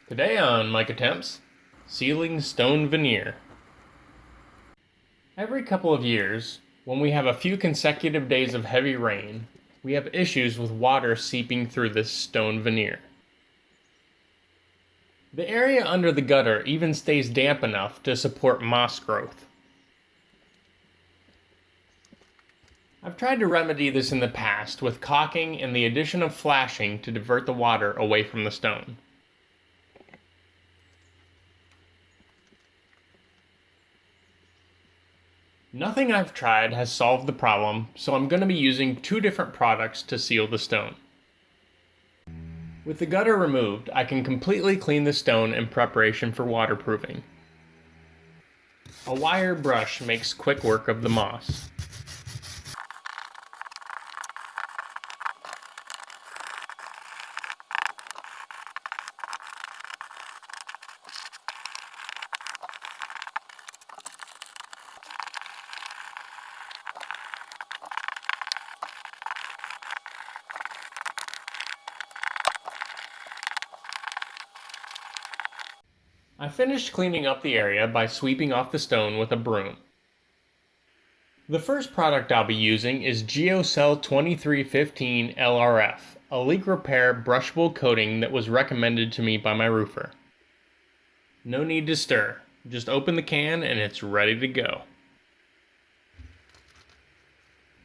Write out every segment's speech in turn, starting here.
Today on Mike Attempts, sealing stone veneer. Every couple of years, when we have a few consecutive days of heavy rain, we have issues with water seeping through this stone veneer. The area under the gutter even stays damp enough to support moss growth. I've tried to remedy this in the past with caulking and the addition of flashing to divert the water away from the stone. Nothing I've tried has solved the problem, so I'm going to be using two different products to seal the stone. With the gutter removed, I can completely clean the stone in preparation for waterproofing. A wire brush makes quick work of the moss. I finished cleaning up the area by sweeping off the stone with a broom. The first product I'll be using is Geocel 2315 LRF, a leak repair brushable coating that was recommended to me by my roofer. No need to stir, just open the can and it's ready to go.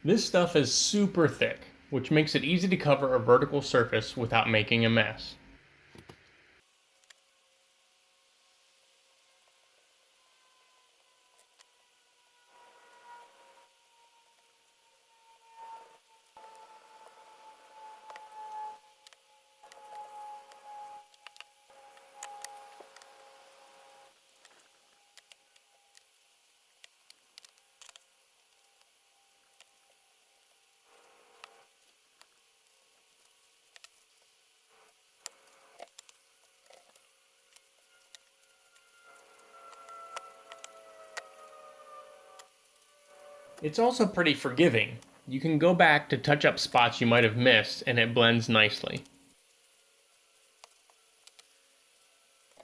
This stuff is super thick, which makes it easy to cover a vertical surface without making a mess. It's also pretty forgiving. You can go back to touch up spots you might have missed and it blends nicely.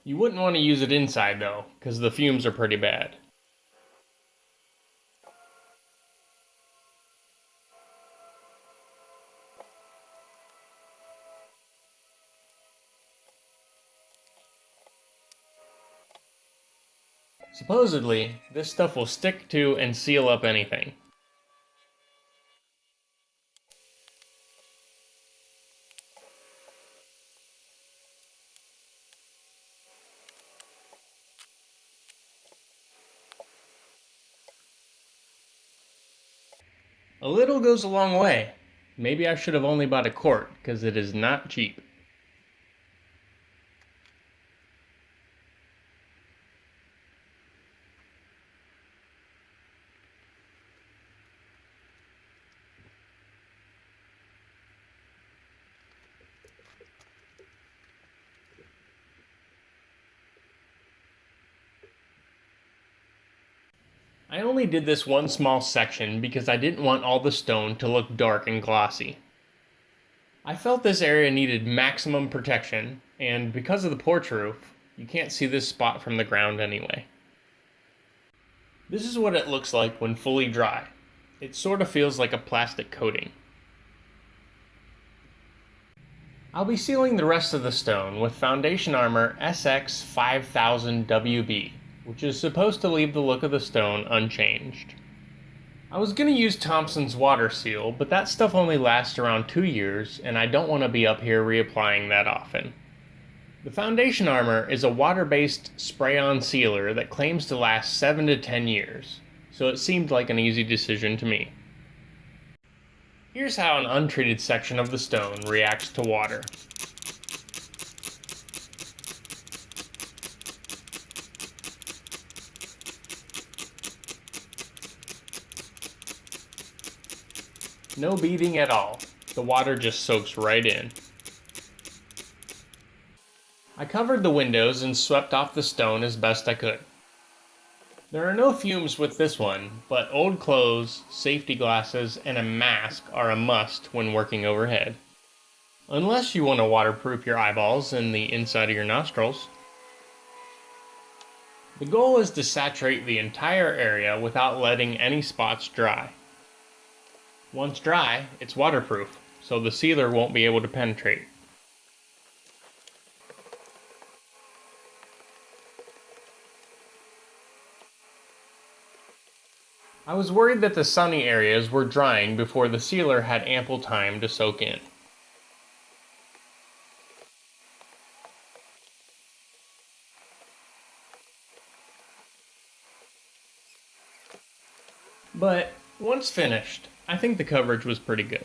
You wouldn't want to use it inside though, because the fumes are pretty bad. Supposedly, this stuff will stick to and seal up anything. A little goes a long way. Maybe I should have only bought a quart, because it is not cheap. I only did this one small section because I didn't want all the stone to look dark and glossy. I felt this area needed maximum protection, and because of the porch roof, you can't see this spot from the ground anyway. This is what it looks like when fully dry. It sort of feels like a plastic coating. I'll be sealing the rest of the stone with Foundation Armor SX 5000 WB, which is supposed to leave the look of the stone unchanged. I was going to use Thompson's water seal, but that stuff only lasts around 2 years, and I don't want to be up here reapplying that often. The Foundation Armor is a water-based spray-on sealer that claims to last 7 to 10 years, so it seemed like an easy decision to me. Here's how an untreated section of the stone reacts to water. No beating at all. The water just soaks right in. I covered the windows and swept off the stone as best I could. There are no fumes with this one, but old clothes, safety glasses, and a mask are a must when working overhead. unless you want to waterproof your eyeballs and the inside of your nostrils. The goal is to saturate the entire area without letting any spots dry. Once dry, it's waterproof, so the sealer won't be able to penetrate. I was worried that the sunny areas were drying before the sealer had ample time to soak in. But once finished, I think the coverage was pretty good.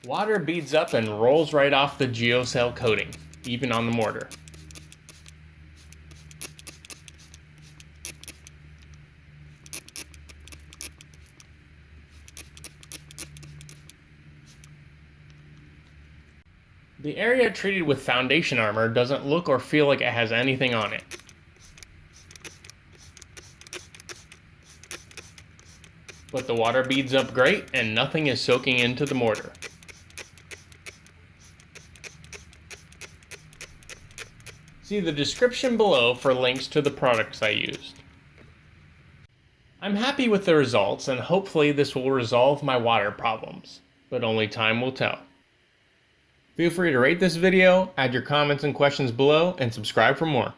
Water beads up and rolls right off the geocell coating, even on the mortar. The area treated with foundation armor doesn't look or feel like it has anything on it. But the water beads up great and nothing is soaking into the mortar. See the description below for links to the products I used. I'm happy with the results and hopefully this will resolve my water problems, but only time will tell. Feel free to rate this video, add your comments and questions below, and subscribe for more.